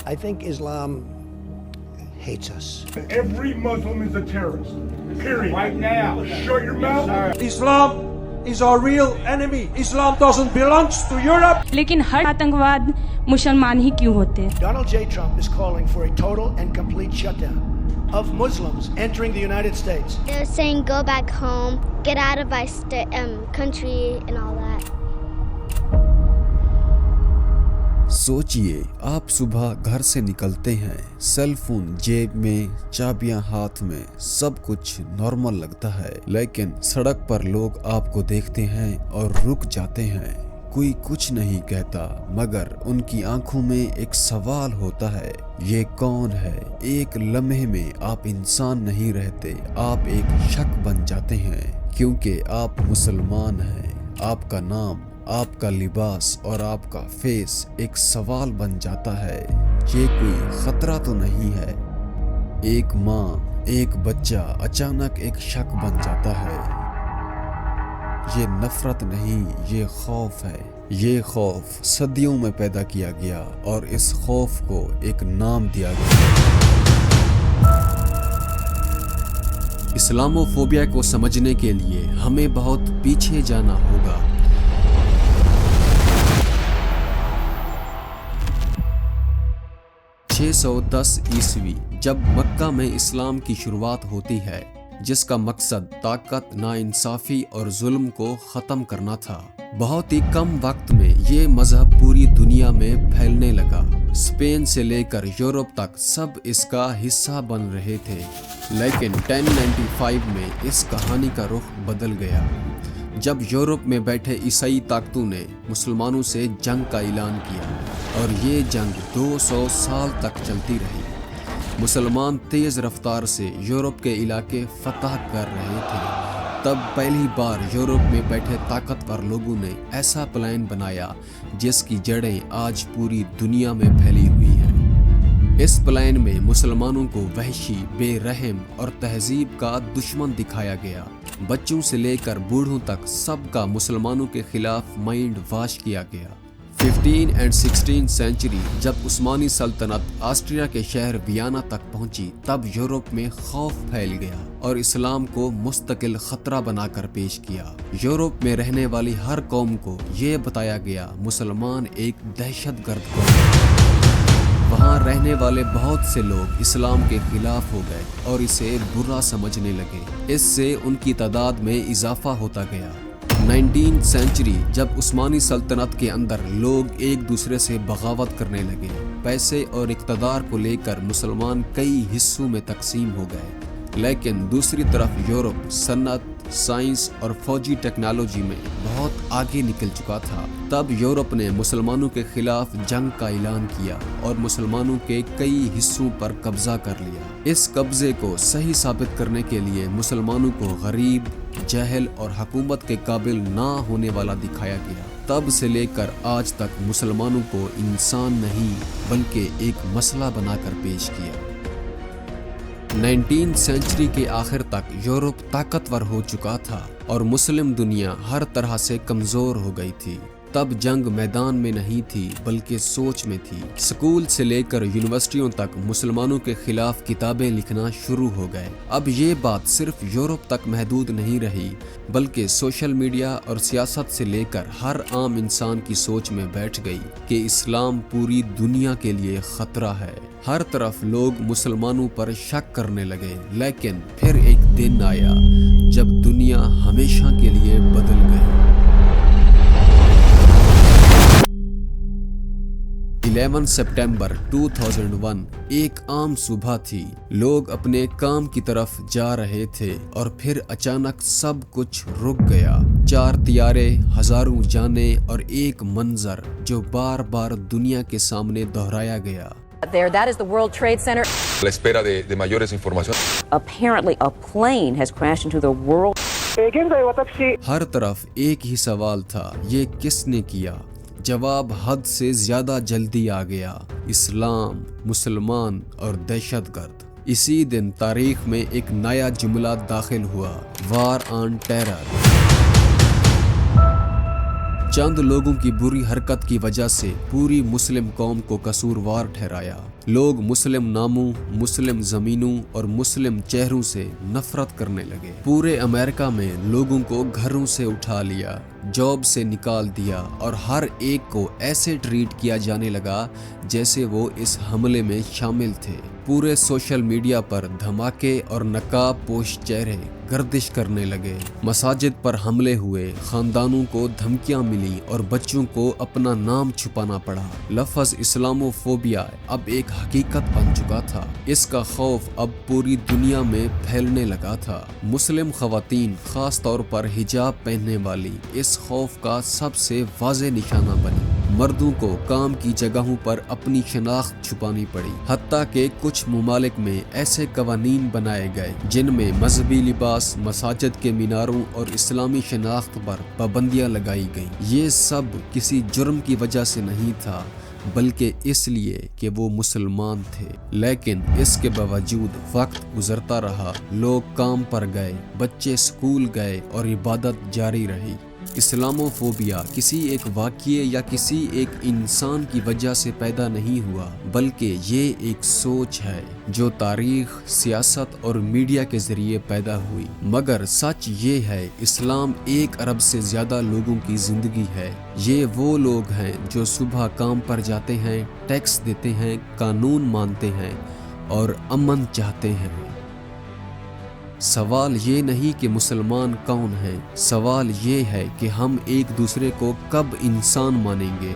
I think Islam hates us. Every Muslim is a terrorist. Period. Right now. Shut your mouth. Islam is our real enemy. Islam doesn't belong to Europe. लेकिन हर आतंकवाद मुसलमान ही क्यों होते हैं? Donald J. Trump is calling for a total and complete shutdown of Muslims entering the United States. They're saying go back home, get out of our country and all that. सोचिए, आप सुबह घर से निकलते हैं, सेल फोन जेब में, चाबियां हाथ में, सब कुछ नॉर्मल लगता है, लेकिन सड़क पर लोग आपको देखते हैं और रुक जाते हैं। कोई कुछ नहीं कहता, मगर उनकी आंखों में एक सवाल होता है, ये कौन है? एक लम्हे में आप इंसान नहीं रहते, आप एक शक बन जाते हैं, क्योंकि आप मुसलमान हैं। आपका नाम, आपका लिबास और आपका फेस एक सवाल बन जाता है। ये कोई खतरा तो नहीं है? एक माँ, एक बच्चा अचानक एक शक बन जाता है। ये नफरत नहीं, ये खौफ है। ये खौफ सदियों में पैदा किया गया और इस खौफ को एक नाम दिया गया। इस्लामोफोबिया को समझने के लिए हमें बहुत पीछे जाना होगा। 610 ईस्वी जब मक्का में इस्लाम की शुरुआत होती है, जिसका मकसद ताकत, नाइंसाफी और जुल्म को ख़त्म करना था। बहुत ही कम वक्त में ये मजहब पूरी दुनिया में फैलने लगा। स्पेन से लेकर यूरोप तक सब इसका हिस्सा बन रहे थे, लेकिन 1095 में इस कहानी का रुख बदल गया जब यूरोप में बैठे ईसाई ताकतों ने मुसलमानों से जंग का ऐलान किया, और ये जंग 200 साल तक चलती रही। मुसलमान तेज़ रफ्तार से यूरोप के इलाके फतह कर रहे थे। तब पहली बार यूरोप में बैठे ताकतवर लोगों ने ऐसा प्लान बनाया जिसकी जड़ें आज पूरी दुनिया में फैली हुई हैं। इस प्लान में मुसलमानों को वहशी, बेरहम और तहजीब का दुश्मन दिखाया गया। बच्चों से लेकर बूढ़ों तक सबका मुसलमानों के खिलाफ माइंड वाश किया गया। 15 और 16 सेंचुरी जब उस्मानी सल्तनत ऑस्ट्रिया के शहर वियना तक पहुंची, तब यूरोप में खौफ फैल गया और इस्लाम को मुस्तकिल खतरा बनाकर पेश किया। यूरोप में रहने वाली हर कौम को ये बताया गया, मुसलमान एक दहशतगर्द कौम है। वहाँ रहने वाले बहुत से लोग इस्लाम के खिलाफ हो गए और इसे बुरा समझने लगे। इससे उनकी तादाद में इजाफा होता गया। 19th सेंचुरी जब उस्मानी सल्तनत के अंदर लोग एक दूसरे से बगावत करने लगे, पैसे और इक़्तिदार को लेकर मुसलमान कई हिस्सों में तकसीम हो गए। लेकिन दूसरी तरफ यूरोप सन्नत, साइंस और फौजी टेक्नोलॉजी में बहुत आगे निकल चुका था। तब यूरोप ने मुसलमानों के खिलाफ जंग का ऐलान किया और मुसलमानों के कई हिस्सों पर कब्जा कर लिया। इस कब्जे को सही साबित करने के लिए मुसलमानों को गरीब, जहल और हुकूमत के काबिल ना होने वाला दिखाया गया। तब से लेकर आज तक मुसलमानों को इंसान नहीं बल्कि एक मसला बनाकर पेश किया। 19th सेंचुरी के आखिर तक यूरोप ताकतवर हो चुका था और मुस्लिम दुनिया हर तरह से कमजोर हो गई थी। तब जंग मैदान में नहीं थी बल्कि सोच में थी। स्कूल से लेकर यूनिवर्सिटियों तक मुसलमानों के खिलाफ किताबें लिखना शुरू हो गए। अब ये बात सिर्फ यूरोप तक महदूद नहीं रही, बल्कि सोशल मीडिया और सियासत से लेकर हर आम इंसान की सोच में बैठ गई कि इस्लाम पूरी दुनिया के लिए खतरा है। हर तरफ लोग मुसलमानों पर शक करने लगे। लेकिन फिर एक दिन आया जब दुनिया हमेशा के लिए बदल गई। 11 सितंबर 2001 एक आम सुबह थी। लोग अपने काम की तरफ जा रहे थे और फिर अचानक सब कुछ रुक गया। 4 तियारे, हजारों जाने और एक मंजर जो बार बार दुनिया के सामने दोहराया गया। There, that is the World Trade Center. A la espera de mayores informaciones. Apparently, a plane has crashed into the World. हर तरफ एक ही सवाल था, ये किसने किया? जवाब हद से ज्यादा जल्दी आ गया, इस्लाम, मुसलमान और दहशतगर्द। इसी दिन तारीख में एक नया जुमला दाखिल हुआ, वार ऑन टेरर। چند لوگوں کی بری حرکت کی وجہ سے پوری مسلم قوم کو قصوروار ٹھہرایا۔ لوگ مسلم ناموں، مسلم زمینوں اور مسلم چہروں سے نفرت کرنے لگے۔ پورے امریکہ میں لوگوں کو گھروں سے اٹھا لیا، جاب سے نکال دیا اور ہر ایک کو ایسے ٹریٹ کیا جانے لگا جیسے وہ اس حملے میں شامل تھے۔ پورے سوشل میڈیا پر دھماکے اور نقاب پوش چہرے گردش کرنے لگے، مساجد پر حملے ہوئے، خاندانوں کو دھمکیاں ملی اور بچوں کو اپنا نام چھپانا پڑا۔ لفظ اسلاموفوبیا اب ایک حقیقت بن چکا تھا۔ اس کا خوف اب پوری دنیا میں پھیلنے لگا تھا۔ مسلم خواتین، خاص طور پر حجاب پہننے والی، اس خوف کا سب سے واضح نشانہ بنی۔ مردوں کو کام کی جگہوں پر اپنی شناخت چھپانی پڑی، حتیٰ کہ کچھ ممالک میں ایسے قوانین بنائے گئے جن میں مذہبی لباس، مساجد کے میناروں اور اسلامی شناخت پر پابندیاں لگائی گئیں۔ یہ سب کسی جرم کی وجہ سے نہیں تھا، بلکہ اس لیے کہ وہ مسلمان تھے۔ لیکن اس کے باوجود وقت گزرتا رہا، لوگ کام پر گئے، بچے اسکول گئے اور عبادت جاری رہی۔ اسلاموفوبیا کسی ایک واقعے یا کسی ایک انسان کی وجہ سے پیدا نہیں ہوا، بلکہ یہ ایک سوچ ہے جو تاریخ، سیاست اور میڈیا کے ذریعے پیدا ہوئی۔ مگر سچ یہ ہے، اسلام 1 ارب سے زیادہ لوگوں کی زندگی ہے۔ یہ وہ لوگ ہیں جو صبح کام پر جاتے ہیں، ٹیکس دیتے ہیں، قانون مانتے ہیں اور امن چاہتے ہیں۔ سوال یہ نہیں کہ مسلمان کون ہیں، سوال یہ ہے کہ ہم ایک دوسرے کو کب انسان مانیں گے۔